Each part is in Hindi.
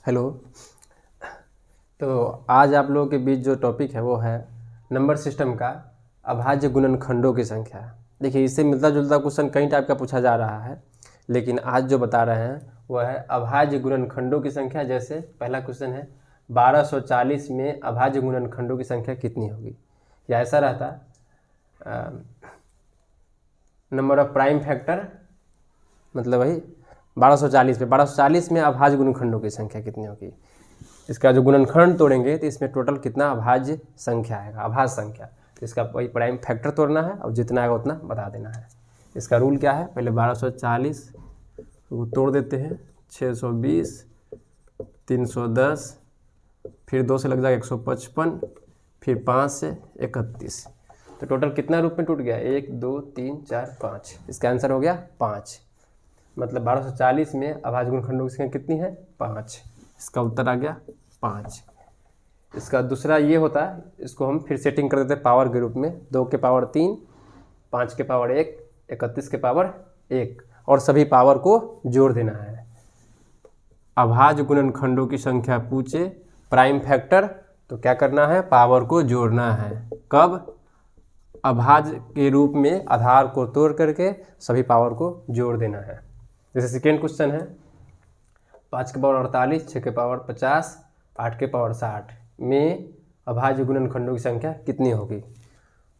हेलो। तो आज आप लोगों के बीच जो टॉपिक है वो है नंबर सिस्टम का अभाज्य गुणनखंडों की संख्या। देखिए, इससे मिलता जुलता क्वेश्चन कई टाइप का पूछा जा रहा है, लेकिन आज जो बता रहे हैं वह है अभाज्य गुणनखंडों की संख्या। जैसे पहला क्वेश्चन है 1240 में अभाज्य गुणनखंडों की संख्या कितनी होगी, या ऐसा रहता नंबर ऑफ प्राइम फैक्टर, मतलब वही 1240 में अभाज्य गुणनखंडों की संख्या कितनी होगी। इसका जो गुणनखंड तोड़ेंगे तो इसमें टोटल कितना अभाज्य संख्या आएगा, अभाज्य संख्या। तो इसका वही प्राइम फैक्टर तोड़ना है और जितना आएगा उतना बता देना है। इसका रूल क्या है, पहले 1240 को तोड़ देते हैं, 620, 310, फिर 2 से लग जाएगा 155, फिर 5 से 31। तो टोटल कितना रूप में टूट गया, 1 2 3 4 5। इसका आंसर हो गया 5। मतलब 1240 में अभाज्य गुणनखंडों की संख्या कितनी है, 5। इसका उत्तर आ गया 5। इसका दूसरा ये होता है, इसको हम फिर सेटिंग कर देते हैं पावर के रूप में, 2 के पावर 3, 5 के पावर 1, 31 के पावर 1, और सभी पावर को जोड़ देना है। अभाज्य गुणनखंडों की संख्या पूछे, प्राइम फैक्टर, तो क्या करना है, पावर को जोड़ना है। कब, अभाज्य के रूप में आधार को तोड़ करके सभी पावर को जोड़ देना है। जैसे सेकेंड क्वेश्चन है 5 के पावर 48, 6 के पावर 50, 8 के पावर 60 में अभाज्य गुणनखंडों की संख्या कितनी होगी।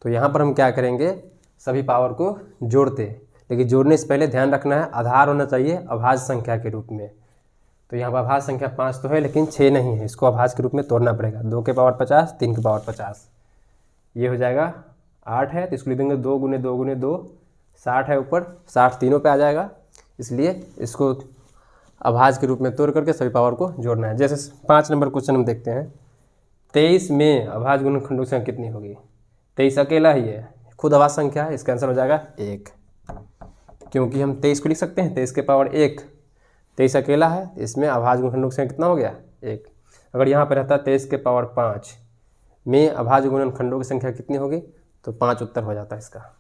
तो यहाँ पर हम क्या करेंगे, सभी पावर को जोड़ते, लेकिन जोड़ने से पहले ध्यान रखना है आधार होना चाहिए अभाज्य संख्या के रूप में। तो यहाँ पर अभाज्य संख्या 5 तो है लेकिन 6 नहीं है, इसको अभाज्य के रूप में तोड़ना पड़ेगा। 2 के पावर 50, 3 के पावर 50, ये हो जाएगा 8 है, तो इसको लिख देंगे 2 गुने 2 गुने 2, 60 है ऊपर, 60 तीनों पे आ जाएगा, इसलिए इसको अभाज्य के रूप में तोड़ करके सभी पावर को जोड़ना है। जैसे 5 नंबर क्वेश्चन हम देखते हैं, 23 में अभाज्य गुणनखंडों की संख्या कितनी होगी। 23 अकेला ही है, खुद अभाज्य संख्या है, इसका आंसर हो जाएगा 1, क्योंकि हम 23 को लिख सकते हैं 23 के पावर 1। 23 अकेला है, इसमें अभाज्य गुणनखंडों की संख्या कितना हो गया, 1। अगर यहाँ पर रहता 23 के पावर 5 में अभाज्य गुणनखंडों की संख्या कितनी होगी, तो 5 उत्तर हो जाता है इसका।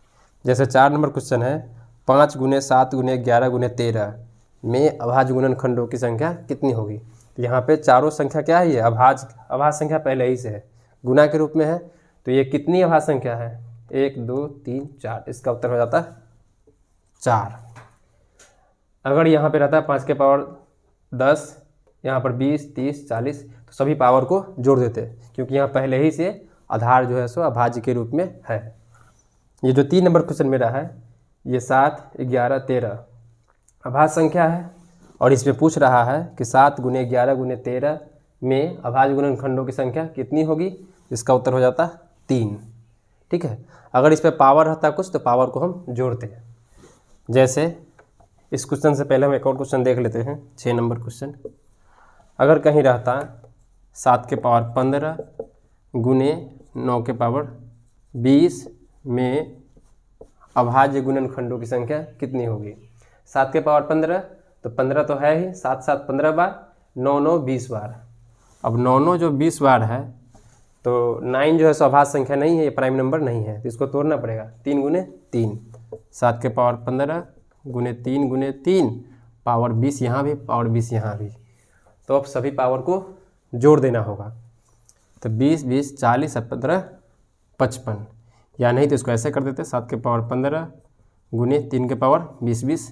जैसे 4 नंबर क्वेश्चन है 5 गुने 7 गुने 11 गुने 13 में अभाज्य गुणनखंडों की संख्या कितनी होगी। तो यहाँ पे चारों संख्या क्या है, ये अभाज्य संख्या पहले ही से है, गुना के रूप में है, तो ये कितनी अभाज्य संख्या है, 1 2 3 4। इसका उत्तर हो जाता है 4। अगर यहाँ पे रहता है 5 के पावर 10, यहाँ पर 20 30 40, तो सभी पावर को जोड़ देते, क्योंकि यहाँ पहले ही से आधार जो है सो अभाज्य के रूप में है। ये जो 3 नंबर क्वेश्चन मेरा है, ये 7 11 13 अभाज्य संख्या है, और इसमें पूछ रहा है कि 7 गुने 11 गुने 13 में अभाज्य गुणनखंडों की संख्या कितनी होगी। इसका उत्तर हो जाता 3। ठीक है, अगर इस पर पावर रहता कुछ तो पावर को हम जोड़ते हैं। जैसे इस क्वेश्चन से पहले हम एक और क्वेश्चन देख लेते हैं, 6 नंबर क्वेश्चन। अगर कहीं रहता 7 के पावर 15 गुने 9 के पावर 20 में अभाज्य गुणनखंडों की संख्या कितनी होगी। 7 के पावर 15, तो 15 तो है ही, 7 7 15 बार, 9 9 20 बार। अब 9 9 जो 20 बार है, तो 9 जो है सो अभाज्य संख्या नहीं है, ये प्राइम नंबर नहीं है, तो इसको तोड़ना पड़ेगा। 3 गुने 3, 7 के पावर 15 गुने 3 पावर 20 यहाँ भी, पावर 20 यहाँ भी, तो अब सभी पावर को जोड़ देना होगा। तो 20 20 40 और 15 55, या नहीं तो इसको ऐसे कर देते, 7 के पावर 15 गुने 3 के पावर 20 20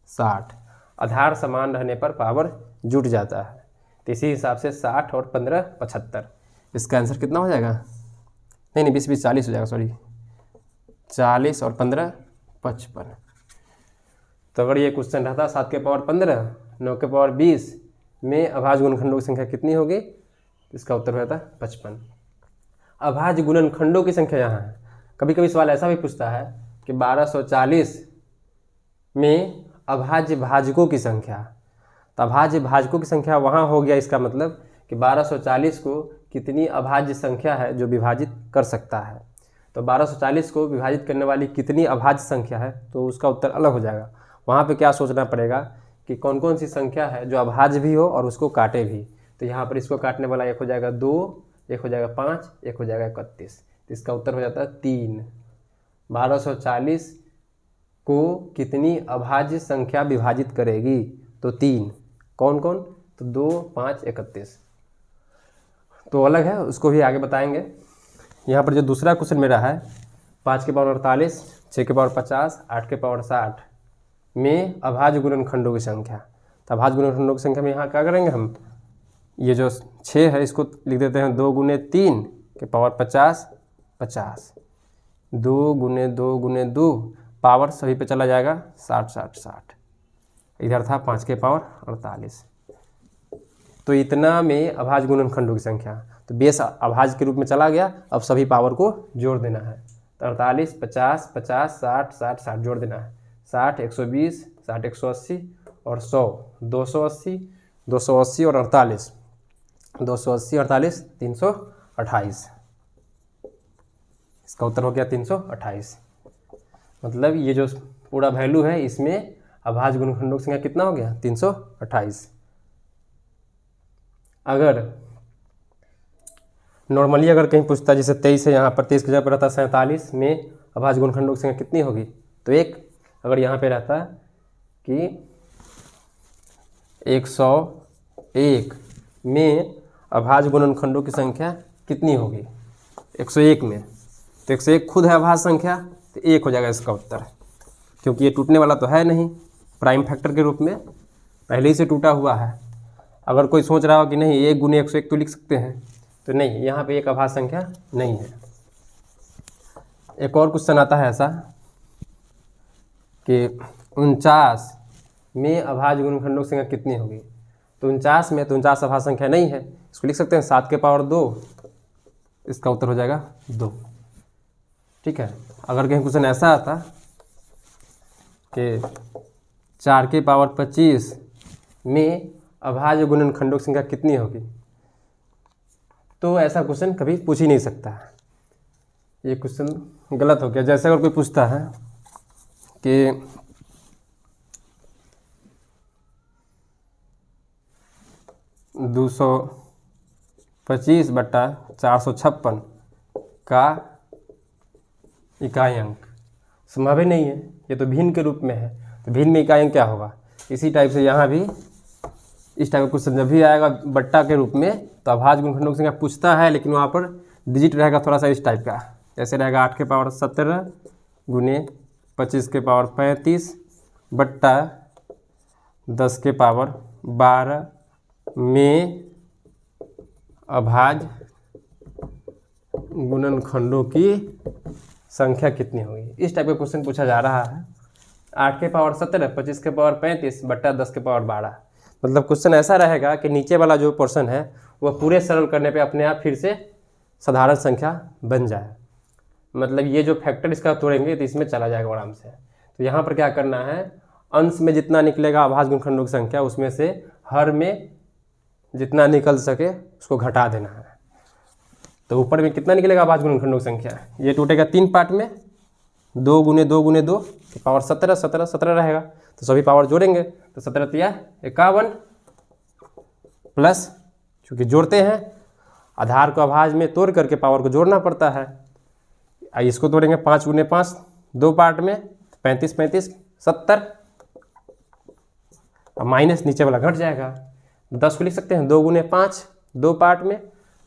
60। आधार समान रहने पर पावर जुट जाता है, तो इसी हिसाब से 60 और 15 75। इसका आंसर कितना हो जाएगा, नहीं 20 20 40 हो जाएगा, सॉरी 40 और 15 55। तो अगर ये क्वेश्चन रहता 7 के पावर 15 9 के पावर 20 में अभाज्य गुणनखंडों की संख्या कितनी होगी, इसका उत्तर हो जाता 55। अभाज्य गुणनखंडों की संख्या यहाँ है। कभी कभी सवाल ऐसा भी पूछता है कि 1240 में अभाज्य भाजकों की संख्या, तो अभाज्य भाजकों की संख्या वहाँ हो गया, इसका मतलब कि 1240 को कितनी अभाज्य संख्या है जो विभाजित कर सकता है। तो 1240 को विभाजित करने वाली कितनी अभाज्य संख्या है, तो उसका उत्तर अलग हो जाएगा। वहाँ पे क्या सोचना पड़ेगा कि कौन कौन सी संख्या है जो अभाज्य भी हो और उसको काटे भी। तो यहाँ पर इसको काटने वाला एक हो जाएगा 2, एक हो जाएगा 5, एक हो जाएगा 31। तो इसका उत्तर हो जाता है 3। 1240 को कितनी अभाज्य संख्या विभाजित करेगी, तो 3। कौन कौन, तो 2 5 31 तो अलग है, उसको भी आगे बताएंगे। यहाँ पर जो दूसरा क्वेश्चन मेरा है 5 के पावर 48, 6 के पावर 50, 8 के पावर 60 में अभाज्य गुणनखंडों की संख्या। तो अभाज्य गुणनखंडों की संख्या में यहाँ क्या करेंगे हम, ये जो 6 है इसको लिख देते हैं 2 × 3 के पावर 50 50, 2 × 2 × 2 पावर सभी पे चला जाएगा 60 60 60। इधर था 5 के पावर 48। तो इतना में अभाज्य गुणनखंडों की संख्या, तो बेस अभाज्य के रूप में चला गया, अब सभी पावर को जोड़ देना है। तो 48 50 50 60 60 60 जोड़ देना है, 60 120 60 180 और 100 280 280 और 48 280 48 328। इसका उत्तर हो गया 328। मतलब ये जो पूरा वैल्यू है इसमें अभाज्य गुणनखंडों की संख्या कितना हो गया 328। अगर नॉर्मली अगर कहीं पूछता जैसे 23 है, यहाँ पर 23 की जगह पर रहता 47 में अभाज्य गुणनखंडों की संख्या कितनी होगी, तो 1। अगर यहाँ पे रहता कि 101 में अभाज्य गुणनखंडों की संख्या कितनी होगी 101 में, तो 101 खुद है अभाज्य संख्या, तो 1 हो जाएगा इसका उत्तर, क्योंकि ये टूटने वाला तो है नहीं, प्राइम फैक्टर के रूप में पहले ही से टूटा हुआ है। अगर कोई सोच रहा हो कि नहीं 1 × 101 तो लिख सकते हैं, तो नहीं, यहाँ पे एक अभाज्य संख्या नहीं है। एक और क्वेश्चन आता है ऐसा कि 49 में अभाज्य गुणनखंडों की संख्या कितनी होगी, तो 49 में तो 49 अभाज्य संख्या नहीं है, इसको लिख सकते हैं 7 के पावर 2, इसका उत्तर हो जाएगा 2। ठीक है। अगर कहीं क्वेश्चन ऐसा आता कि 4 के पावर 25 में अभाज्य गुणनखंडों की संख्या कितनी होगी, तो ऐसा क्वेश्चन कभी पूछ ही नहीं सकता। ये क्वेश्चन गलत हो गया। जैसे अगर कोई पूछता है कि 225/456 का इकाई अंक, संभव ही नहीं है, ये तो भिन्न के रूप में है, तो भिन्न में इकाई अंक क्या होगा। इसी टाइप से यहाँ भी इस टाइप का क्वेश्चन जब भी आएगा बट्टा के रूप में, तो अभाज्य गुणनखंडों की संख्या पूछता है, लेकिन वहाँ पर डिजिट रहेगा थोड़ा सा इस टाइप का, जैसे रहेगा 8 के पावर 17 × 25 के पावर 35 बट्टा 10 के पावर 12 में अभाज्य गुणनखंडों की संख्या कितनी होगी। इस टाइप का क्वेश्चन पूछा जा रहा है। 8 के पावर 17 25 के पावर 35 बट्टा 10 के पावर 12। मतलब क्वेश्चन ऐसा रहेगा कि नीचे वाला जो पोर्शन है वह पूरे सरल करने पे अपने आप फिर से साधारण संख्या बन जाए। मतलब ये जो फैक्टर इसका तोड़ेंगे तो इसमें चला जाएगा आराम से। तो यहाँ पर क्या करना है, अंश में जितना निकलेगा अभाज्य गुणनखंडों की संख्या, उसमें से हर में जितना निकल सके उसको घटा देना है। तो ऊपर में कितना निकलेगा अभाज्य गुणनखंडों की संख्या, ये टूटेगा 3 पार्ट में, 2 × 2 × 2 के पावर 17 17 17 रहेगा। तो सभी पावर जोड़ेंगे तो 17 × 51 प्लस, चूँकि जोड़ते हैं आधार को अभाज्य में तोड़ करके पावर को जोड़ना पड़ता है। इसको तोड़ेंगे 5 × 5 2 पार्ट में, 35 35 70, और माइनस नीचे वाला घट जाएगा। 10 को लिख सकते हैं 2 × 5 2 पार्ट में,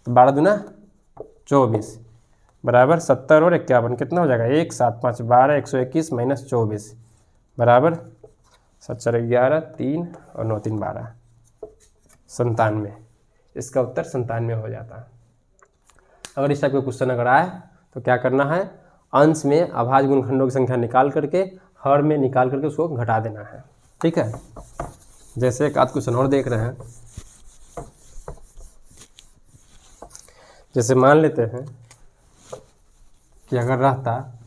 तो 12 दूना 24 बराबर 70 और 51 कितना हो जाएगा 1 7 5 12 121 माइनस 24 बराबर 7 4 11 3 और 9 3 12 97। इसका उत्तर 97 हो जाता है। अगर इस टाइप का क्वेश्चन अगर आए तो क्या करना है, अंश में अभाज्य गुणनखंडों की संख्या निकाल करके हर में निकाल करके उसको घटा देना है। ठीक है। जैसे एक आध क्वेश्चन और देख रहे हैं, जैसे मान लेते हैं कि अगर रहता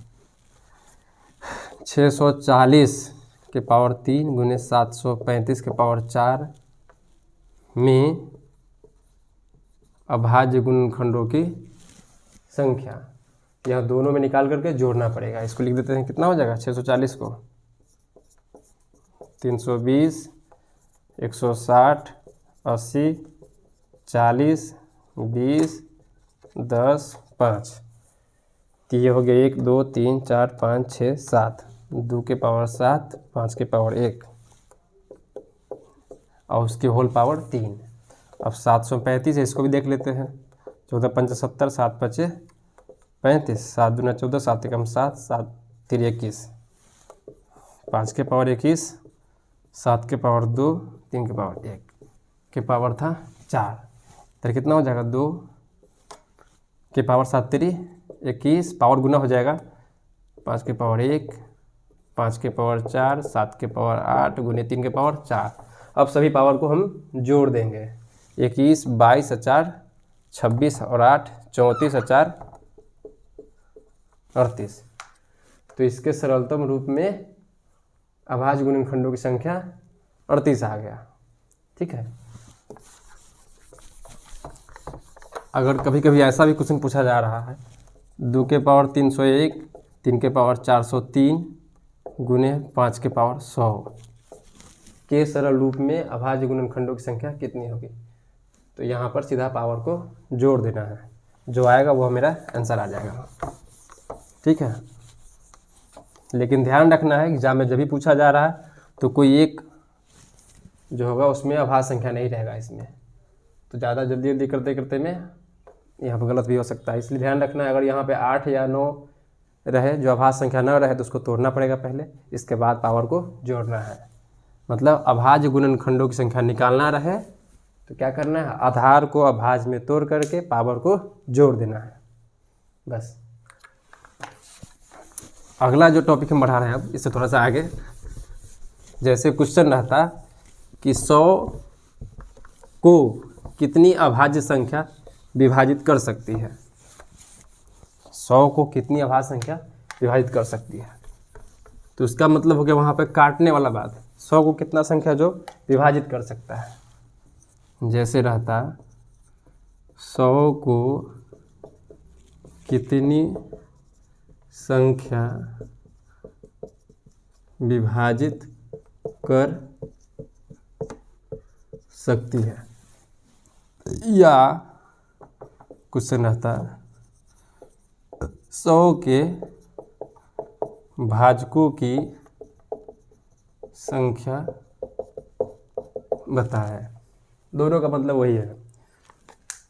640 के पावर 3 × 735 के पावर 4 में अभाज्य गुणनखंडों की संख्या, यह दोनों में निकाल करके जोड़ना पड़ेगा। इसको लिख देते हैं, कितना हो जाएगा 640 को 320 160 80 40 20 10 5, तो ये हो गया 1 2 3 4 5 6 7, 2 के पावर 7 5 के पावर 1 और उसकी होल पावर 3। अब 735 है, इसको भी देख लेते हैं। 14 पंच 70, 7 पचे 35, 7 दूना 14, 7 एकम 7, 7 3 21, 5 के पावर 21, 7 के पावर 2, 3 के पावर 1 के पावर था 4। तो कितना हो जाएगा 2 के पावर 7 3 21, पावर गुना हो जाएगा 5 के पावर 1, 5 के पावर 4, 7 के पावर 8 गुने 3 के पावर 4। अब सभी पावर को हम जोड़ देंगे। 21, 22 और 4 26 और 8 34 और 4 38। तो इसके सरलतम रूप में अभाज्य गुणनखंडों की संख्या 38 आ गया। ठीक है। अगर कभी कभी ऐसा भी क्वेश्चन पूछा जा रहा है 2 के पावर 301, 3 के पावर 403 गुने 5 के पावर 100 के सरल रूप में अभाज्य गुणनखंडों की संख्या कितनी होगी, तो यहाँ पर सीधा पावर को जोड़ देना है। जो आएगा वो मेरा आंसर आ जाएगा। ठीक है। लेकिन ध्यान रखना है एग्जाम में जब भी पूछा जा रहा है तो कोई एक जो होगा उसमें अभाज्य संख्या नहीं रहेगा इसमें, तो ज़्यादा जल्दी जल्दी करते करते में यहाँ पर गलत भी हो सकता है। इसलिए ध्यान रखना है अगर यहाँ पे 8 या 9 रहे, जो अभाज्य संख्या न रहे, तो उसको तोड़ना पड़ेगा पहले, इसके बाद पावर को जोड़ना है। मतलब अभाज्य गुणनखंडों की संख्या निकालना रहे तो क्या करना है, आधार को अभाज्य में तोड़ करके पावर को जोड़ देना है बस। अगला जो टॉपिक हम बढ़ा रहे हैं अब इससे थोड़ा सा आगे, जैसे क्वेश्चन रहता कि 100 को कितनी अभाज्य संख्या विभाजित कर सकती है। 100 को कितनी अभाज्य संख्या विभाजित कर सकती है, तो उसका मतलब हो गया वहाँ पे काटने वाला बात। 100 को कितना संख्या जो विभाजित कर सकता है, जैसे रहता 100 को कितनी संख्या विभाजित कर सकती है, या क्वेश्चन रहता 100 के भाजकों की संख्या बताएं। दोनों का मतलब वही है,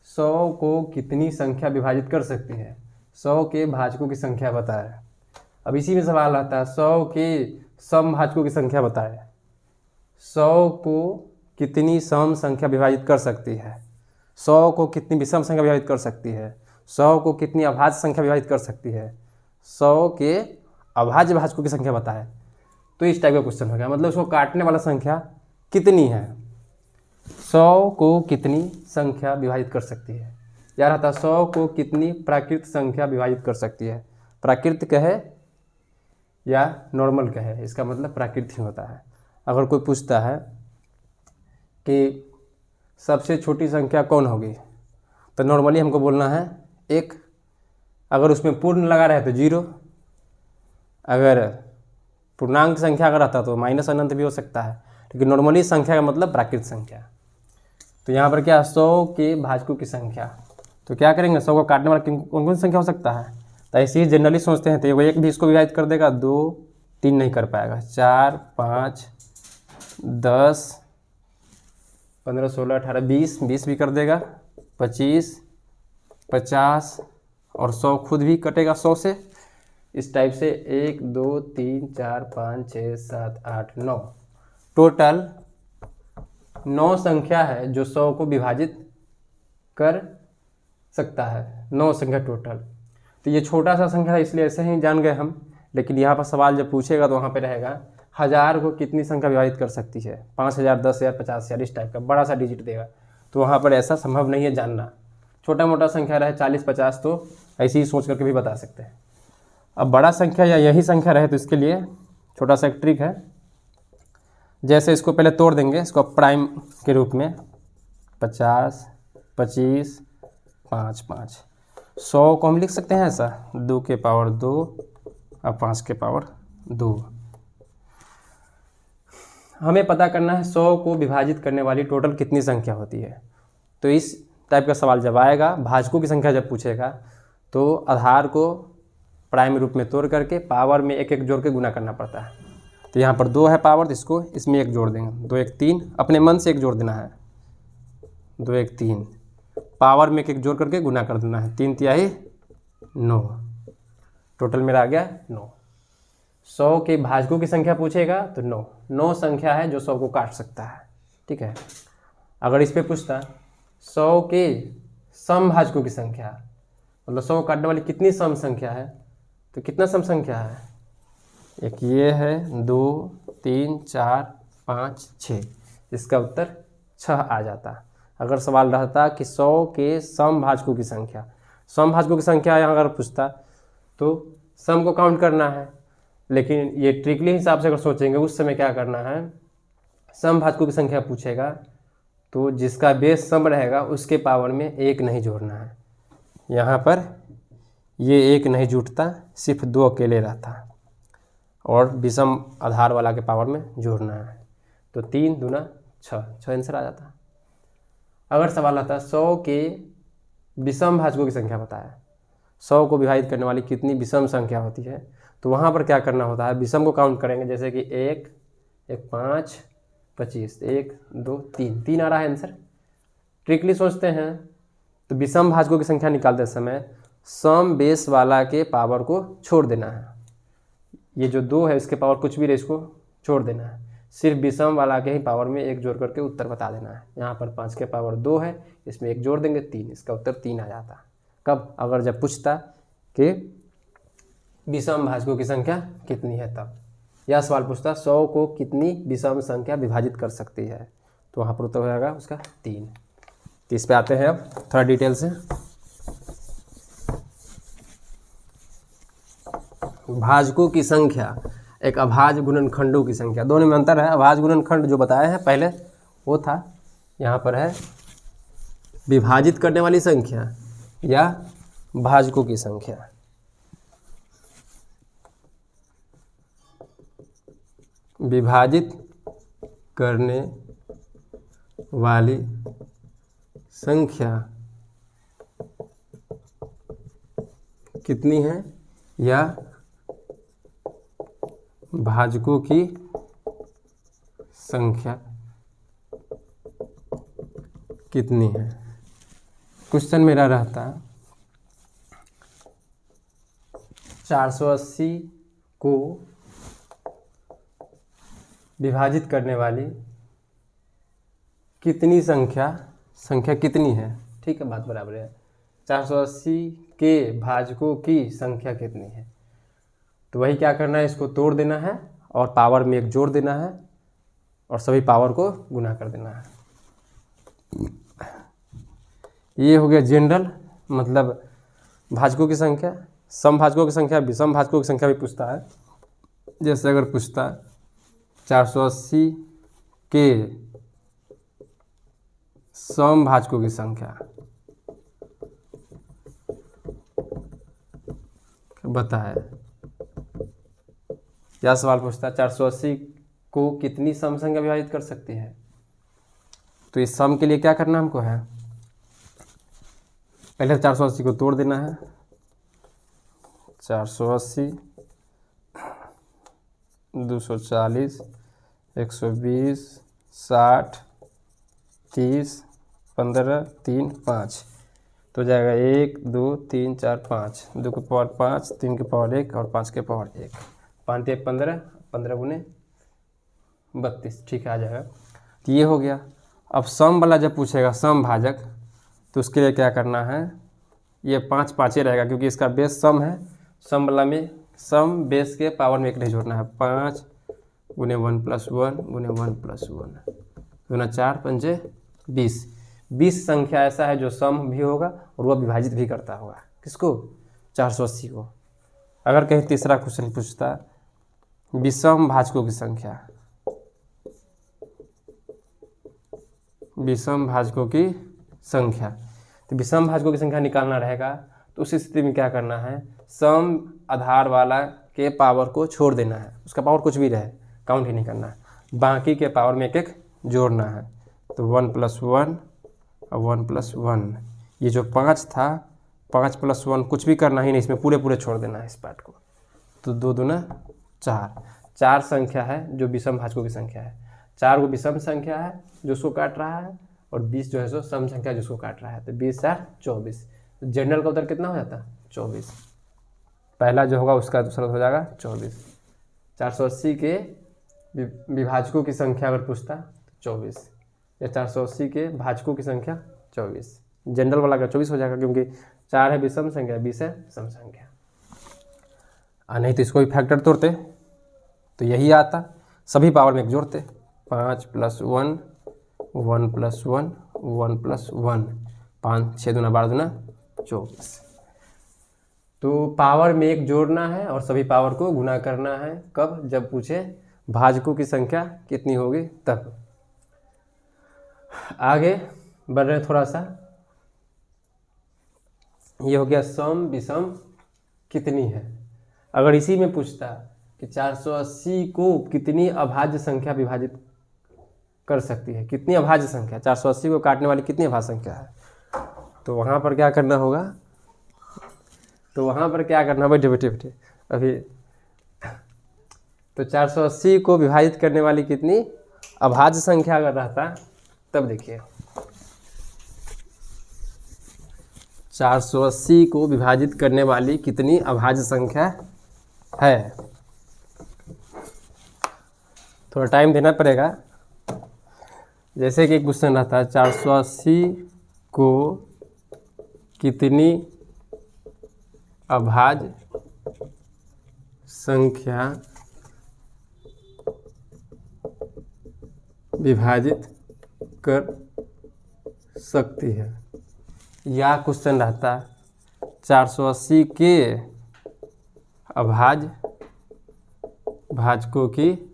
100 को कितनी संख्या विभाजित कर सकती है, 100 के भाजकों की संख्या बताएं। अब इसी में सवाल आता है 100 के समभाजकों की संख्या बताएं। 100 को कितनी सम संख्या विभाजित कर सकती है, 100 को कितनी विषम संख्या विभाजित कर सकती है, 100 को कितनी अभाज्य संख्या विभाजित कर सकती है, 100 के अभाज्य भाजकों की संख्या बताएं। तो इस टाइप का क्वेश्चन हो गया, मतलब उसको काटने वाला संख्या कितनी है, 100 को कितनी संख्या विभाजित कर सकती है। यार आता 100 को कितनी प्राकृत संख्या विभाजित कर सकती है। प्राकृत कहे या नॉर्मल कहे, इसका मतलब प्राकृत ही होता है। अगर कोई पूछता है कि सबसे छोटी संख्या कौन होगी, तो नॉर्मली हमको बोलना है 1। अगर उसमें पूर्ण लगा रहे तो 0, अगर पूर्णांक संख्या अगर रहता तो माइनस अनंत भी हो सकता है, लेकिन नॉर्मली संख्या का मतलब प्राकृत संख्या। तो यहाँ पर क्या 100 के भाजकों की संख्या, तो क्या करेंगे 100 को काटने वाला कौन कौन सी संख्या हो सकता है, तो ऐसे ही जनरली सोचते हैं तो एक भी इसको विभाजित कर देगा, 2 3 नहीं कर पाएगा, 4 5 10 15 16 18 20 20 भी कर देगा, 25 50 और 100 खुद भी कटेगा 100 से। इस टाइप से 1 2 3 4 5 6 7 8 9 टोटल 9 संख्या है जो 100 को विभाजित कर सकता है, 9 संख्या टोटल। तो ये छोटा सा संख्या है इसलिए ऐसे ही जान गए हम, लेकिन यहाँ पर सवाल जब पूछेगा तो वहाँ पे रहेगा 1000 को कितनी संख्या विभाजित कर सकती है, 5000 10000 50000 इस टाइप का बड़ा सा डिजिट देगा, तो वहाँ पर ऐसा संभव नहीं है जानना। छोटा मोटा संख्या रहे 40 50 तो ऐसे ही सोच करके भी बता सकते हैं। अब बड़ा संख्या या यही संख्या रहे तो इसके लिए छोटा सा एक ट्रिक है, जैसे इसको पहले तोड़ देंगे, इसको प्राइम के रूप में 50 25 5 5 100 को हम लिख सकते हैं ऐसा 2 के पावर 2 और 5 के पावर 2। हमें पता करना है 100 को विभाजित करने वाली टोटल कितनी संख्या होती है। तो इस टाइप का सवाल जब आएगा, भाजकों की संख्या जब पूछेगा, तो आधार को प्राइम रूप में तोड़ करके पावर में एक एक जोड़ के गुना करना पड़ता है। तो यहाँ पर 2 है पावर, तो इसको इसमें 1 जोड़ देंगे, 2 1 3, अपने मन से 1 जोड़ देना है, 2 1 3, पावर में 1 जोड़ करके गुना कर देना है, 3 तिहाई 9, टोटल मेरा आ गया 9। 100 के भाजकों की संख्या पूछेगा तो 9 संख्या है जो 100 को काट सकता है, ठीक है। अगर इस पे पूछता 100 के समभाजकों की संख्या, मतलब 100 को काटने वाली कितनी सम संख्या है, तो कितना सम संख्या है, एक ये है, 2 3 4 5 6, इसका उत्तर 6 आ जाता। अगर सवाल रहता कि 100 के समभाजकों की संख्या, समभाजकों की संख्या यहाँ अगर पूछता तो सम को काउंट करना है, लेकिन ये ट्रिकली हिसाब से अगर सोचेंगे उस समय क्या करना है, समभाजकों की संख्या पूछेगा तो जिसका बेस सम रहेगा उसके पावर में 1 नहीं जोड़ना है। यहाँ पर ये 1 नहीं जुटता, सिर्फ 2 अकेले रहता और विषम आधार वाला के पावर में जोड़ना है, तो 3 दूना 6 आंसर आ जाता। अगर सवाल आता 100 के विषम भाजकों की संख्या बताया, 100 को विभाजित करने वाली कितनी विषम संख्या होती है, तो वहाँ पर क्या करना होता है, विषम को काउंट करेंगे, जैसे कि 1 1 5 25, 1 2 3 आ रहा है आंसर। ट्रिकली सोचते हैं तो विषम भाजकों की संख्या निकालते समय सम बेस वाला के पावर को छोड़ देना है, ये जो 2 है इसके पावर कुछ भी रहे इसको छोड़ देना है, सिर्फ विषम वाला के ही पावर में 1 जोड़ करके उत्तर बता देना है। यहाँ पर 5 के पावर 2 है, इसमें 1 जोड़ देंगे 3, इसका उत्तर 3 आ जाता। कब, अगर जब पूछता कि विषम भाजकों की संख्या कितनी है, तब यह सवाल पूछता 100 को कितनी विषम संख्या विभाजित कर सकती है, तो वहाँ पर उत्तर हो जाएगा उसका 3। तो इस पे आते हैं अब थोड़ा डिटेल से। भाजकों की संख्या, एक अभाज्य गुणनखंडों की संख्या, दोनों में अंतर है। अभाज्य गुणनखंड जो बताया है पहले वो था, यहाँ पर है विभाजित करने वाली संख्या या भाजकों की संख्या। विभाजित करने वाली संख्या कितनी है या भाजकों की संख्या कितनी है। क्वेश्चन मेरा रहता 480 को विभाजित करने वाली कितनी संख्या कितनी है, ठीक है, बात बराबर है। 480 के भाजकों की संख्या कितनी है, तो वही क्या करना है, इसको तोड़ देना है और पावर में 1 जोड़ देना है और सभी पावर को गुना कर देना है। ये हो गया जनरल, मतलब भाजकों की संख्या। सम भाजकों की संख्या, विषम भाजकों की संख्या भी पूछता है। जैसे अगर पूछता 480 के सम भाजकों की संख्या बताए, क्या सवाल पूछता है 480 को कितनी सम संख्या विभाजित कर सकती है, तो इस सम के लिए क्या करना हमको है, पहले 480 को तोड़ देना है। 480 240 120 60 30 15 3 5, तो जाएगा 1 2 3 4 5, 2 के पावर 5, 3 के पावर 1 और 5 के पावर 1, 5 1 15, 15 गुने 32, ठीक है, आ जाएगा। तो ये हो गया। अब सम वाला जब पूछेगा सम भाजक, तो उसके लिए क्या करना है, ये 5 5 रहेगा क्योंकि इसका बेस सम है। सम वाला में सम बेस के पावर में 1 नहीं जोड़ना है, 5 गुने 1 + 1 गुने 1 + 1 गुना 4 5 20। 20 संख्या ऐसा है जो सम भी होगा और वह विभाजित भी करता होगा, किसको, 480 को। अगर कहीं तीसरा क्वेश्चन पूछता विषम भाजकों की संख्या, विषम भाजकों की संख्या, तो विषम भाजकों की संख्या निकालना रहेगा, तो उस स्थिति में क्या करना है, सम आधार वाला के पावर को छोड़ देना है, उसका पावर कुछ भी रहे काउंट ही नहीं करना है, बाकी के पावर में 1 जोड़ना है। तो 1 + 1 और 1 + 1, ये जो 5 था 5 + 1 कुछ भी करना ही नहीं, इसमें पूरे छोड़ देना है इस पार्ट को, तो 2 दूना 4, 4 संख्या है जो विषम भाजकों की संख्या है, 4 को विषम संख्या है जो उसको काट रहा है, और 20 जो है सो सम संख्या जिसको काट रहा है। तो 20 4 24, तो जनरल का उत्तर कितना हो जाता है 24। पहला जो होगा उसका दूसरा हो जाएगा 24। 480 के विभाजकों की संख्या अगर पूछता तो 24, या 480 के भाजकों की संख्या 24। जनरल वाला का 24 हो जाएगा, क्योंकि 4 है विषम संख्या, 20 है सम संख्या। नहीं तो इसको भी फैक्टर तोड़ते तो यही आता, सभी पावर में एक जोड़ते, 5 + 1, 1 + 1, 1 + 1, 5 6 दूना 12 दूना 24। तो पावर में एक जोड़ना है और सभी पावर को गुना करना है। कब? जब पूछे भाजकों की संख्या कितनी होगी तब। आगे बढ़ रहे थोड़ा सा, ये हो गया सम विषम कितनी है। अगर इसी में पूछता कि 480 को कितनी अभाज्य संख्या विभाजित कर सकती है, कितनी अभाज्य संख्या, 480 को काटने वाली कितनी अभाज्य संख्या है, तो वहाँ पर क्या करना होगा, बैठे अभी, तो 480 को विभाजित करने वाली कितनी अभाज्य संख्या अगर रहता, तब देखिए 480 को विभाजित करने वाली कितनी अभाज्य संख्या है। थोड़ा टाइम देना पड़ेगा। जैसे कि क्वेश्चन रहता है 480 को कितनी अभाज्य संख्या विभाजित कर सकती है, या क्वेश्चन रहता 480 के अभाज्य भाजकों की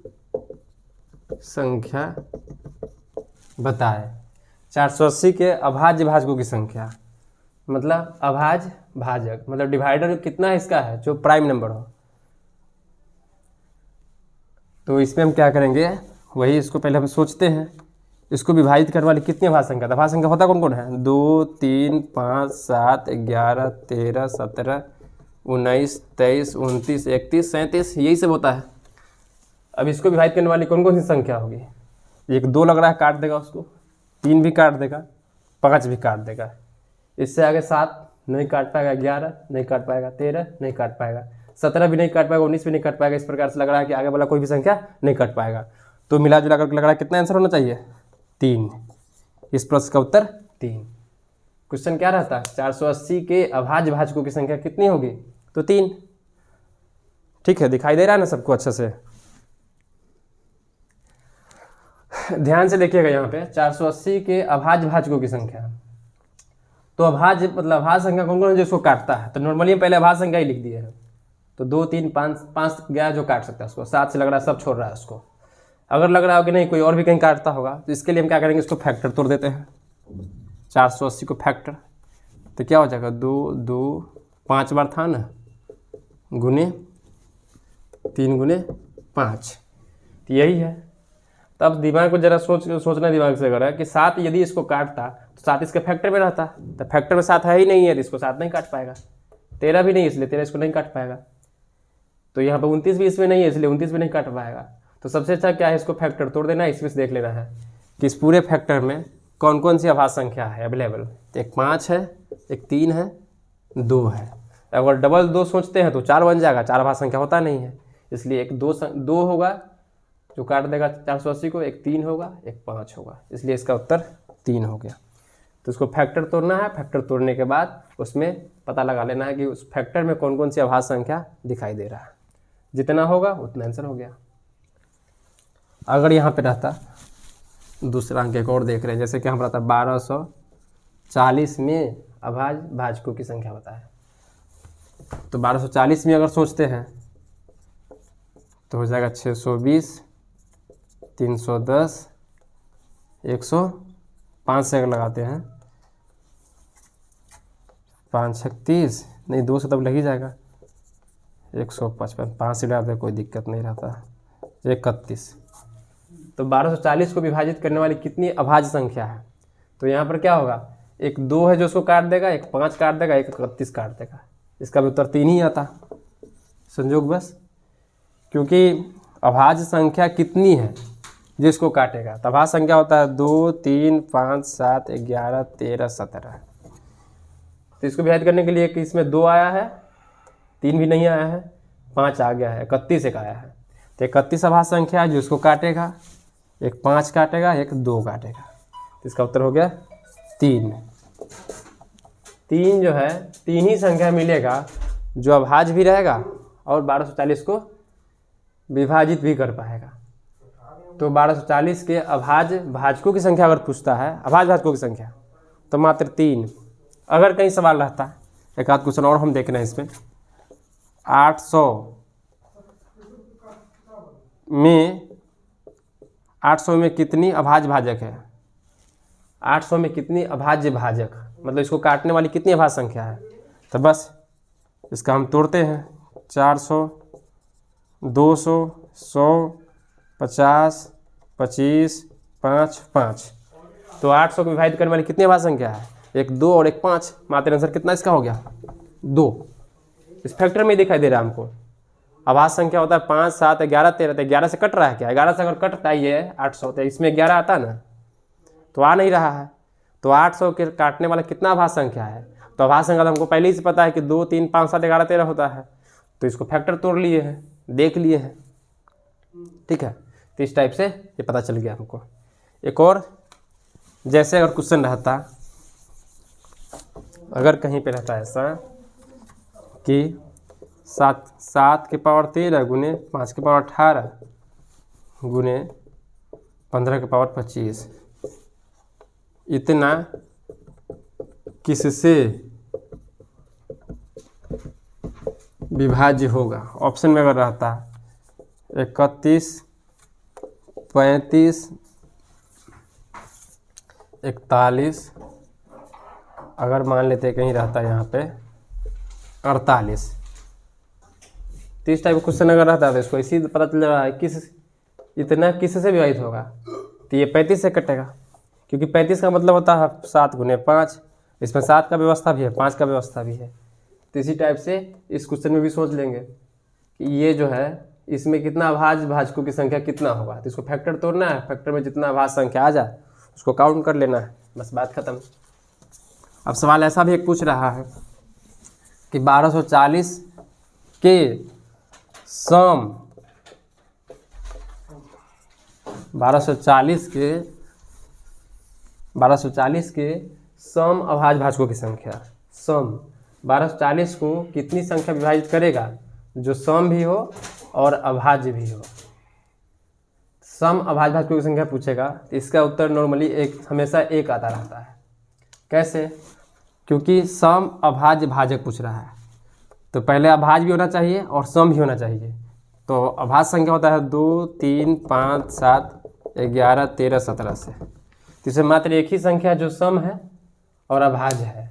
संख्या बताए। 480 के अभाज्य भाजकों की संख्या मतलब अभाज्य भाजक मतलब डिवाइडर कितना इसका है जो प्राइम नंबर हो। तो इसमें हम क्या करेंगे, वही इसको पहले हम सोचते हैं, इसको विभाजित करने वाली कितनी अभाज्य संख्या, अभाज्य संख्या होता कौन कौन है, 2 3 5 7 11 13 17 19 23 29 31 37, यही सब होता है। अब इसको विभाजित करने वाली कौन कौन सी संख्या होगी, एक 2 लग रहा है काट देगा उसको, 3 भी काट देगा, 5 भी काट देगा, इससे आगे 7 नहीं काट पाएगा, 11 नहीं काट पाएगा, 13 नहीं काट पाएगा, 17 भी नहीं काट पाएगा, 19 भी नहीं काट पाएगा। इस प्रकार से लग रहा है कि आगे वाला कोई भी संख्या नहीं काट पाएगा। तो मिला जुला करके लग रहा है कितना आंसर होना चाहिए, 3। इस प्रश्न का उत्तर 3। क्वेश्चन क्या रहता है, 480 के अभाज्य भाजकों की संख्या कितनी होगी, तो 3। ठीक है, दिखाई दे रहा है ना सबको अच्छे से। ध्यान से देखिएगा यहाँ पे 480 के अभाज्य भाजकों की संख्या, तो अभाज्य मतलब अभाज्य संख्या कौन कौन है जो इसको काटता है, तो नॉर्मली हम पहले अभाज्य संख्या ही लिख दिए हैं। तो 2 3 5 गया जो काट सकता है उसको, 7 से लग रहा है सब छोड़ रहा है उसको। अगर लग रहा हो कि नहीं कोई और भी कहीं काटता होगा, तो इसके लिए हम क्या करेंगे, इसको फैक्टर तोड़ देते हैं, 480 को फैक्टर, तो क्या हो जाएगा 2 2 5 बार था ना, गुने 3 गुने 5, तो यही है। तब दिमाग को जरा सोचना दिमाग से अगर है कि 7 यदि इसको काटता तो 7 इसके फैक्टर में रहता, तो फैक्टर में 7 है ही नहीं है, तो इसको 7 नहीं काट पाएगा। 13 भी नहीं, इसलिए 13 इसको नहीं काट पाएगा। तो यहाँ पर 29 भी इसमें नहीं है, इसलिए 29 भी नहीं काट पाएगा। तो सबसे अच्छा क्या है, इसको फैक्टर तोड़ देना, इसमें से देख लेना है कि इस पूरे फैक्टर में कौन कौन सी अभाज्य संख्या है अवेलेबल। एक 5 है, एक 3 है, 2 है। अगर डबल 2 सोचते हैं तो 4 बन जाएगा, 4 अभाज्य संख्या होता नहीं है, इसलिए एक 2 होगा जो काट देगा 480 को, एक 3 होगा, एक 5 होगा, इसलिए इसका उत्तर 3 हो गया। तो इसको फैक्टर तोड़ना है, फैक्टर तोड़ने के बाद उसमें पता लगा लेना है कि उस फैक्टर में कौन कौन सी अभाज्य संख्या दिखाई दे रहा है। जितना होगा उतना आंसर हो गया। अगर यहाँ पे रहता दूसरा अंक एक और देख रहे हैं, जैसे कि हम रहता 1240 में अभाज्य भाजकों की संख्या बताए, तो 1240 में अगर सोचते हैं तो हो जाएगा 620 310 105 से अगर लगाते हैं 5 36 नहीं 2 से तब लग ही जाएगा 155, 5 से डालते कोई दिक्कत नहीं रहता, 31। तो 1240 को विभाजित करने वाली कितनी अभाज्य संख्या है, तो यहाँ पर क्या होगा, एक 2 है जो उसको काट देगा, एक 5 काट देगा, एक 31 काट देगा, इसका भी उत्तर 3 ही आता संजोग बस। क्योंकि अभाज्य संख्या कितनी है जो इसको काटेगा। तो अभाज्य संख्या होता है 2, 3, 5, 7, 11, 13, 17। तो इसको विभाजित करने के लिए कि इसमें 2 आया है, 3 भी नहीं आया है, 5 आ गया है, 31 एक आया है। तो 31 अभाज्य संख्या है जो इसको काटेगा। एक 5 काटेगा, एक 2 काटेगा। तो इसका उत्तर हो गया 3। 3 जो है 3 ही संख्या मिलेगा जो अभाज्य भी रहेगा और 1240 को विभाजित भी कर पाएगा। तो 1240 के अभाज्य भाजकों की संख्या अगर पूछता है, अभाज्य भाजकों की संख्या, तो मात्र 3। अगर कहीं सवाल रहता है, एक आध क्वेश्चन और हम देख रहे हैं इसमें, 800 में कितनी अभाज्य भाजक है। 800 में कितनी अभाज्य भाजक, मतलब इसको काटने वाली कितनी अभाज्य संख्या है। तो बस इसका हम तोड़ते हैं। 400, 200, 100, 50, 25, 5, 5। तो 800 को विभाजित करने वाली कितनी अभाज्य संख्या है। एक 2 और एक 5। मात्र आंसर कितना इसका हो गया 2। इस फैक्टर में दिखाई दे रहा है हमको। अभाज्य संख्या होता है 5, 7, 11, 13। तो 11 से कट रहा है क्या। 11 से अगर कटता है ये 800, तो इसमें 11 आता ना, तो आ नहीं रहा है। तो 800 के काटने वाला कितना अभाज्य संख्या है। तो अभाज्य संख्या तो हमको पहले ही से पता है कि 2, 3, 5, 7, 11, 13 होता है। तो इसको फैक्टर तोड़ लिए हैं, देख लिए हैं, ठीक है। तो इस टाइप से ये पता चल गया हमको। एक और, जैसे अगर क्वेश्चन रहता, अगर कहीं पे रहता ऐसा कि 7 के पावर 13 गुने 5 के पावर 18 गुने 15 के पावर 25, इतना किससे विभाज्य होगा। ऑप्शन में अगर रहता 31, 35, 41, अगर मान लेते कहीं रहता यहाँ पे 48। तो इस टाइप का क्वेश्चन अगर रहता है तो इसको इसी पता चल रहा है इतना किससे विभाजित होगा। तो ये 35 से कटेगा, क्योंकि 35 का मतलब होता है 7 गुने 5। इसमें 7 का व्यवस्था भी है, 5 का व्यवस्था भी है। तो इसी टाइप से इस क्वेश्चन में भी सोच लेंगे कि ये जो है इसमें कितना अभाज्य भाजकों की संख्या कितना होगा। तो इसको फैक्टर तोड़ना है, फैक्टर में जितना अभाज्य संख्या आ जाए उसको काउंट कर लेना है, बस बात खत्म। अब सवाल ऐसा भी एक पूछ रहा है कि 1240 के सम 1240 के सम अभाज्य भाजकों की संख्या। सम 1240 को कितनी संख्या विभाजित करेगा जो सम भी हो और अभाज्य भी हो। सम अभाज्य भाजकों की संख्या पूछेगा तो इसका उत्तर नॉर्मली हमेशा 1 आता रहता है। कैसे, क्योंकि सम अभाज्य भाजक पूछ रहा है तो पहले अभाज्य भी होना चाहिए और सम भी होना चाहिए। तो अभाज्य संख्या होता है 2, 3, 5, 7, 11, 13, 17 से। तो इसमें मात्र एक ही संख्या जो सम है और अभाज्य है,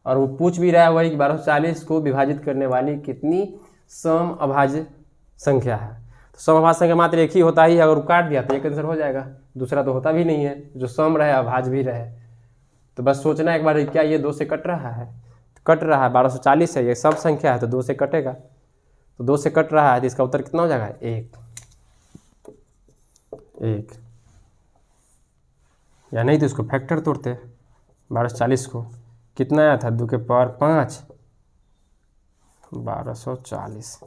और वो पूछ भी रहा है वही कि 1240 को विभाजित करने वाली कितनी सम अभाज्य संख्या है। तो सम अभाज्य संख्या मात्र एक ही होता ही है, अगर वो काट दिया तो एक आंसर हो जाएगा, दूसरा तो होता भी नहीं है जो सम रहे अभाज्य भी रहे। तो बस सोचना एक बार क्या ये 2 से कट रहा है, तो कट रहा है। 1240 है, ये सब संख्या है तो 2 से कटेगा, तो 2 से कट रहा है तो इसका उत्तर कितना हो जाएगा 1। या नहीं तो इसको फैक्टर तोड़ते 1240 को, कितना आया था 2 के पावर 5, 1240,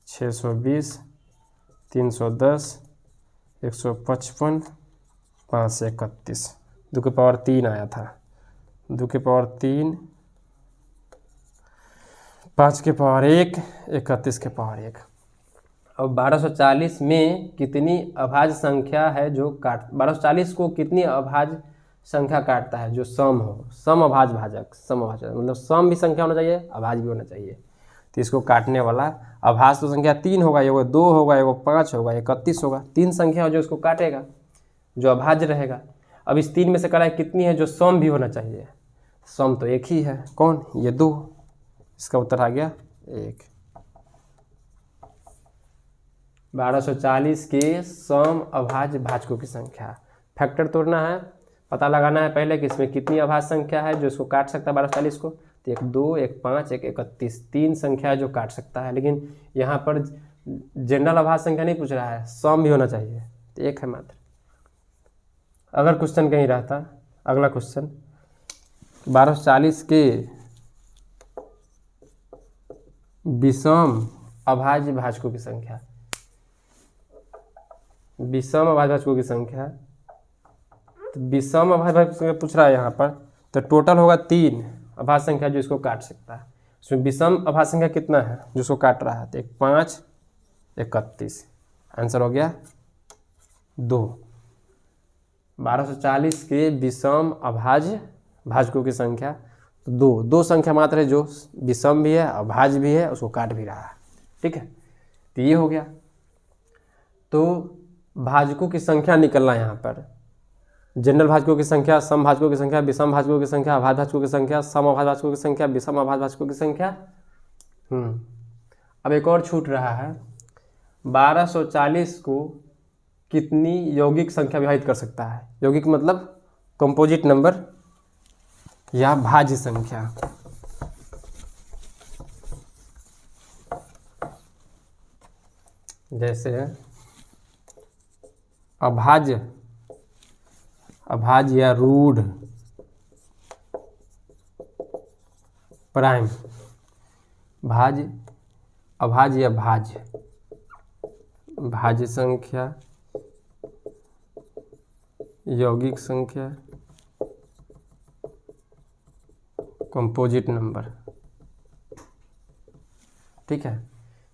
620, 310, 155, 5 से 31, 2 के पावर 3 आया था, 2 के पावर 3, 5 के पावर 1, 31 के पावर 1। अब 1240 में कितनी अभाज्य संख्या है जो 1240 को कितनी अभाज्य संख्या काटता है जो सम हो। सम अभाज्य भाजक, सम अभाज्य मतलब सम भी संख्या होना चाहिए, अभाज्य भी होना चाहिए। तो इसको काटने वाला अभाज्य तो संख्या 3 होगा, एगो 2 होगा, एगो 5 होगा, 31 होगा। 3 संख्या जो इसको काटेगा जो अभाज्य रहेगा। अब इस 3 में से करा कितनी है जो सम भी होना चाहिए। सम तो एक ही है, कौन, ये 2। इसका उत्तर आ गया 1। 1240 के सम अभाज्य भाजकों की संख्या। फैक्टर तोड़ना है, पता लगाना है पहले कि इसमें कितनी अभाज्य संख्या है जो इसको काट सकता है 1240 को। तो 1 2, 1 5, 1 31, 3 संख्या जो काट सकता है। लेकिन यहाँ पर जनरल अभाज्य संख्या नहीं पूछ रहा है, सम भी होना चाहिए, तो एक है मात्र। अगर क्वेश्चन कहीं रहता, अगला क्वेश्चन 1240 के विषम अभाज्य भाजकों की संख्या, विषम अभाज्य भाजकों की संख्या, तो विषम अभाज्य भाजकों की संख्या पूछ रहा है यहाँ पर, तो टोटल होगा 3 अभाज्य संख्या जो इसको काट सकता है। उसमें विषम अभाज्य संख्या कितना है जो इसको काट रहा है, तो 1 5 31, आंसर हो गया 2। 1240 के विषम अभाज्य भाजकों की संख्या, तो 2 संख्या मात्र है जो विषम भी है अभाज्य भी है, उसको काट भी रहा है। ठीक है, तो ये हो गया। तो भाजकों की संख्या निकलना यहाँ पर, जनरल भाजकों की संख्या, सम भाजकों की संख्या, विषम भाजकों की संख्या, अभाज्य भाजकों की संख्या, सम अभाज्य भाजकों की संख्या, विषम अभाज्य भाजकों की संख्या। अब एक और छूट रहा है, 1240 को कितनी यौगिक संख्या विभाजित कर सकता है। यौगिक मतलब कंपोजिट नंबर या भाज्य संख्या। जैसे अभाज्य या रूढ़, प्राइम, भाज्य, अभाज्य या भाज्य, भाज्य संख्या, यौगिक संख्या, कंपोजिट नंबर। ठीक है,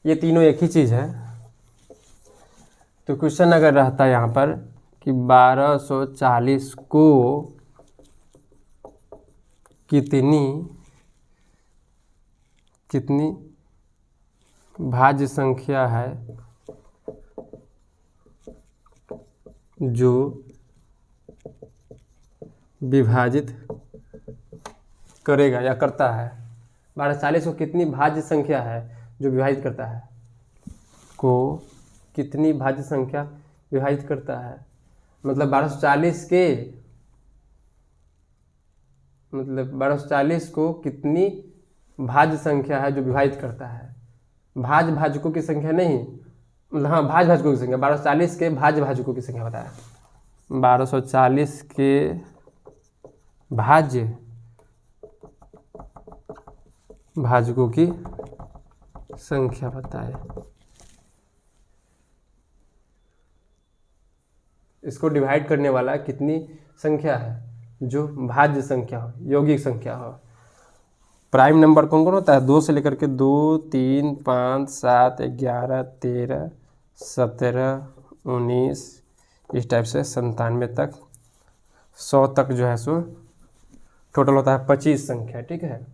ये तीनों एक ही चीज़ है। तो क्वेश्चन अगर रहता है यहाँ पर कि 1240 को कितनी भाज्य संख्या है जो विभाजित करेगा या करता है। 1240 को कितनी भाज्य संख्या है जो विभाजित करता है, को कितनी भाज्य संख्या विभाजित करता है, मतलब 1240 को कितनी भाज्य संख्या है जो विभाजित करता है। भाज्य भाजकों की संख्या नहीं, मतलब हाँ भाज्य भाजकों की संख्या, 1240 के भाज्य भाजकों की संख्या बताया। 1240 के भाज्य भाजकों की संख्या बताए। इसको डिवाइड करने वाला कितनी संख्या है जो भाज्य संख्या हो, यौगिक संख्या हो। प्राइम नंबर कौन कौन होता है, 2 से लेकर के 2 3 5 7 11 13 17 19 इस टाइप से 97 तक, 100 तक जो है सो टोटल होता है 25 संख्या। ठीक है,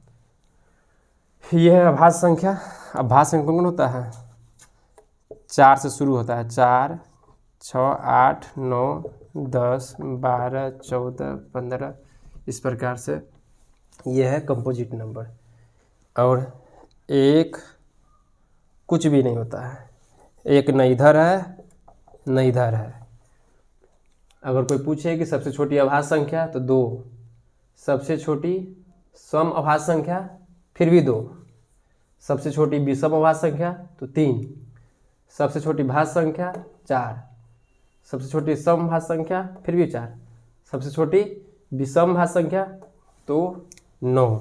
ये है अभाज्य संख्या। अभाज्य संख्या कौन कौन होता है, 4 से शुरू होता है, 4 6 8 9 10 12 14 15 इस प्रकार से ये है कंपोजिट नंबर। और एक कुछ भी नहीं होता है, एक न इधर है न इधर है। अगर कोई पूछे कि सबसे छोटी अभाज्य संख्या तो 2, सबसे छोटी सम अभाज्य संख्या फिर भी 2, सबसे छोटी विषम अभाज्य संख्या तो 3, सबसे छोटी भाज्य संख्या 4, सबसे छोटी सम भाज्य संख्या फिर भी 4, सबसे छोटी विषम भाज्य संख्या तो 9।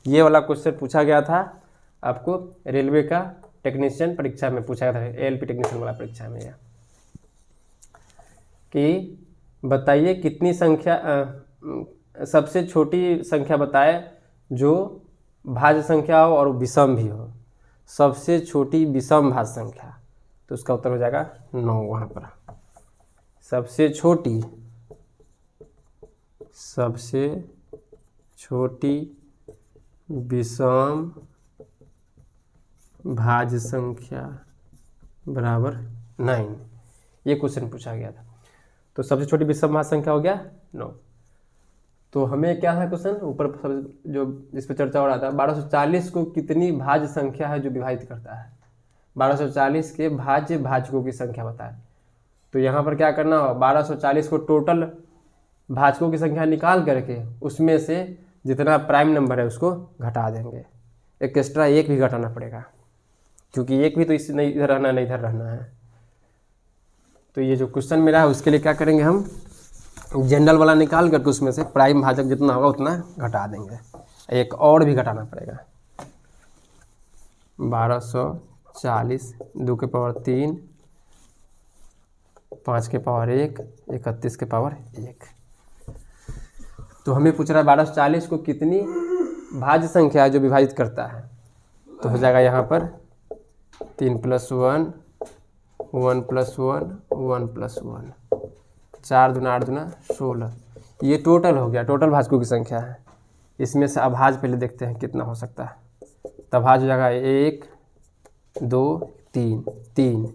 ये वाला क्वेश्चन पूछा गया था आपको रेलवे का टेक्नीशियन परीक्षा में पूछा गया था, एएलपी टेक्नीशियन वाला परीक्षा में, यह कि बताइए कितनी संख्या सबसे छोटी संख्या बताए जो भाज्य संख्या हो और विषम भी हो, सबसे छोटी विषम भाज्य संख्या, तो उसका उत्तर हो जाएगा 9 वहाँ पर। सबसे छोटी विषम भाज्य संख्या बराबर 9, ये क्वेश्चन पूछा गया था। तो सबसे छोटी विषम भाज्य संख्या हो गया 9। तो हमें क्या था क्वेश्चन ऊपर जो इस पर चर्चा हो रहा था, 1240 को कितनी भाज्य संख्या है जो विभाजित करता है, 1240 के भाज्य भाजकों की संख्या बताए। तो यहाँ पर क्या करना हो, 1240 को टोटल भाजकों की संख्या निकाल करके उसमें से जितना प्राइम नंबर है उसको घटा देंगे, एक एक्स्ट्रा 1 भी घटाना पड़ेगा। क्योंकि एक भी तो इस नहीं इधर रहना नहीं इधर रहना है। तो ये जो क्वेश्चन मेरा है उसके लिए क्या करेंगे, हम जनरल वाला निकाल करके उसमें से प्राइम भाजक जितना होगा उतना घटा देंगे। एक और भी घटाना पड़ेगा, 1240 2 के पावर 3 5 के पावर 1 31 के पावर 1। तो हमें पूछ रहा है 1240 को कितनी भाज्य संख्या है जो विभाजित करता है। तो हो जाएगा यहाँ पर 3 + 1 1 + 1 1 + 1 4 दूना 8 दूना 16। ये टोटल हो गया, टोटल भाजकों की संख्या है। इसमें से अभाज्य पहले देखते हैं कितना हो सकता है। तो अभाज्य हो जाएगा 1 2 3 3।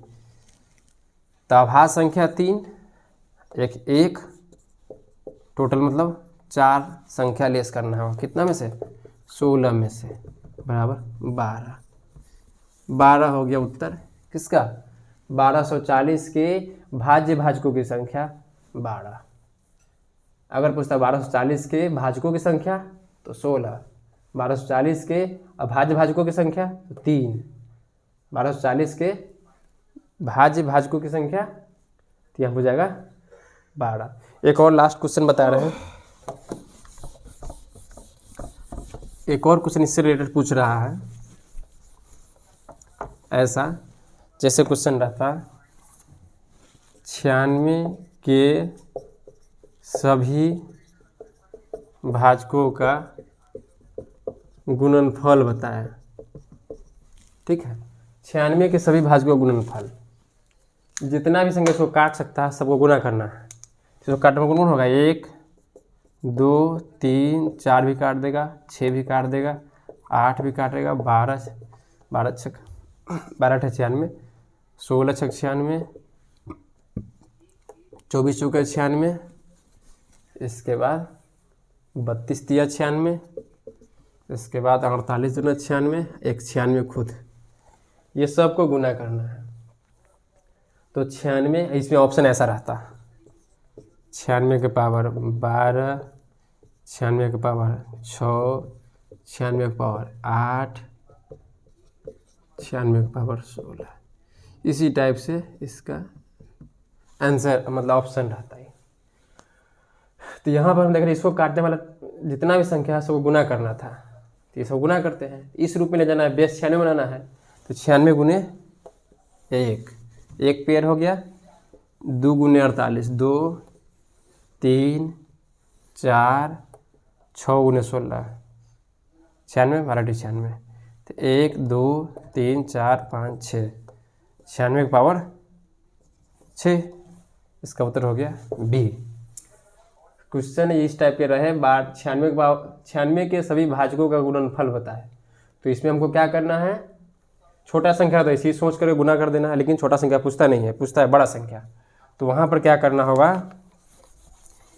तो अभाज्य संख्या 3 एक टोटल मतलब 4 संख्या लेस करना होगा। कितना में से 16 में से बराबर 12 हो गया उत्तर किसका 1240 के भाज्य भाजकों की संख्या 12। अगर पूछता 1240 के भाजकों की संख्या तो 16, 1240 के अभाज्य भाजकों की संख्या तो 3, 1240 के भाज्य भाजकों की संख्या तो यहाँ हो जाएगा 12। एक और लास्ट क्वेश्चन बता रहे हैं, एक और क्वेश्चन इससे रिलेटेड पूछ रहा है। ऐसा जैसे क्वेश्चन रहता 96 के सभी भाजकों का गुणनफल बताएं। ठीक है, 96 के सभी भाजकों का गुणनफल, जितना भी संख्या इसको काट सकता है सबको गुना करना है। इसको काटने में गुण होगा 1 2 3 4 भी काट देगा, 6 भी काट देगा, 8 भी काटेगा, 12 छक 12 × 96, 16 × 96, 24 × 96, इसके बाद 32 × 96, इसके बाद 48 × 96, एक 96 खुद। ये सबको गुना करना है। तो 96 इसमें ऑप्शन ऐसा रहता 96 के पावर 12, 96 के पावर 6, 96 के पावर 8, 96 के पावर 16। इसी टाइप से इसका आंसर मतलब ऑप्शन रहता है। तो यहाँ पर हम देख रहे हैं इसको काटने वाला जितना भी संख्या है सबको गुना करना था, तो ये सब गुना करते हैं। इस रूप में ले जाना है, बेस 96 बनाना है। तो 96 गुने 1 एक पेयर हो गया, 2 गुने 48 2 3 4 6 गुने 16 96 12 96। तो 1 2 3 4 5 6 96 की पावर 6। इसका उत्तर हो गया बी। क्वेश्चन इस टाइप के रहे 96 के सभी भाजकों का गुणनफल बताए। तो इसमें हमको क्या करना है, छोटा संख्या तो इसी सोच कर गुना कर देना है, लेकिन छोटा संख्या पूछता नहीं है, पूछता है बड़ा संख्या। तो वहाँ पर क्या करना होगा,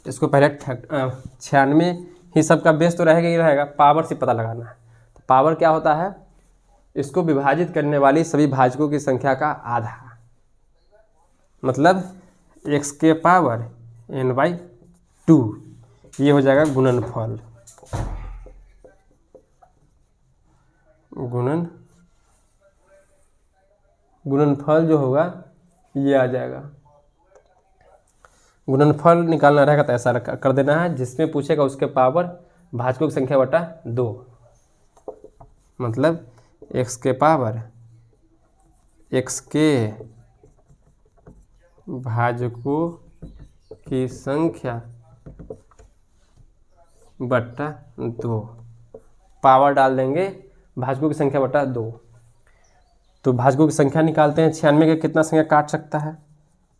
इसको पहले 96 ही सबका बेस तो रहेगा ही रहेगा, पावर से पता लगाना है। तो पावर क्या होता है, इसको विभाजित करने वाली सभी भाजकों की संख्या का आधा, मतलब x के पावर n/2। ये हो जाएगा गुणनफल। गुणनफल जो होगा ये आ जाएगा। गुणनफल निकालना रहेगा तो ऐसा कर देना है, जिसमें पूछेगा उसके पावर भाजकों की संख्या बटा 2, मतलब x के पावर x के भाजकों की संख्या बटा 2, पावर डाल देंगे भाजकों की संख्या बटा 2। तो भाजकों की संख्या निकालते हैं, 96 के कितना संख्या काट सकता है,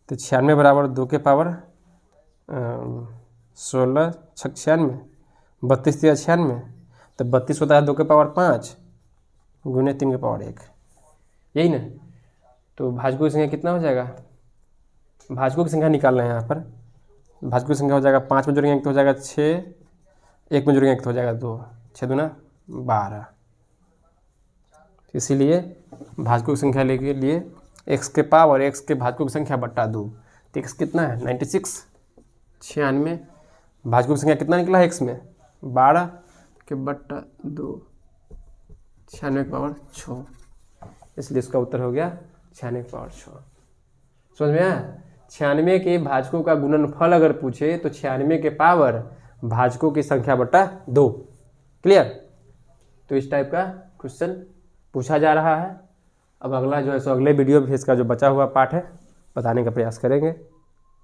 तो 96 बराबर 2 के पावर 16 छक 96, 32 × 96, तो 32 होता है 2 के पावर 5 गुने 3 के पावर 1, यही ना। तो भाजकों की संख्या कितना हो जाएगा, भाजकों की संख्या निकालना है यहाँ पर। भाजकों की संख्या हो जाएगा 5 में जोड़ेंगे 1 तो हो जाएगा 6, 1 में जोड़ेंगे 1 तो हो जाएगा 2, 6 दूना 12। इसीलिए भाजकों की संख्या लेके लिए x के पावर x के भाजकों की संख्या बटा 2, तो x कितना है 96, 96। भाजकों की संख्या कितना निकला है x में 12 के बटा 2, 96 के पावर 6। इसलिए इसका उत्तर हो गया 96 की पावर 6। समझ में आया? 96 के भाजकों का गुणनफल अगर पूछे तो 96 के पावर भाजकों की संख्या बटा 2। क्लियर? तो इस टाइप का क्वेश्चन पूछा जा रहा है। अब अगला जो है सो अगले वीडियो में इसका जो बचा हुआ पार्ट है बताने का प्रयास करेंगे।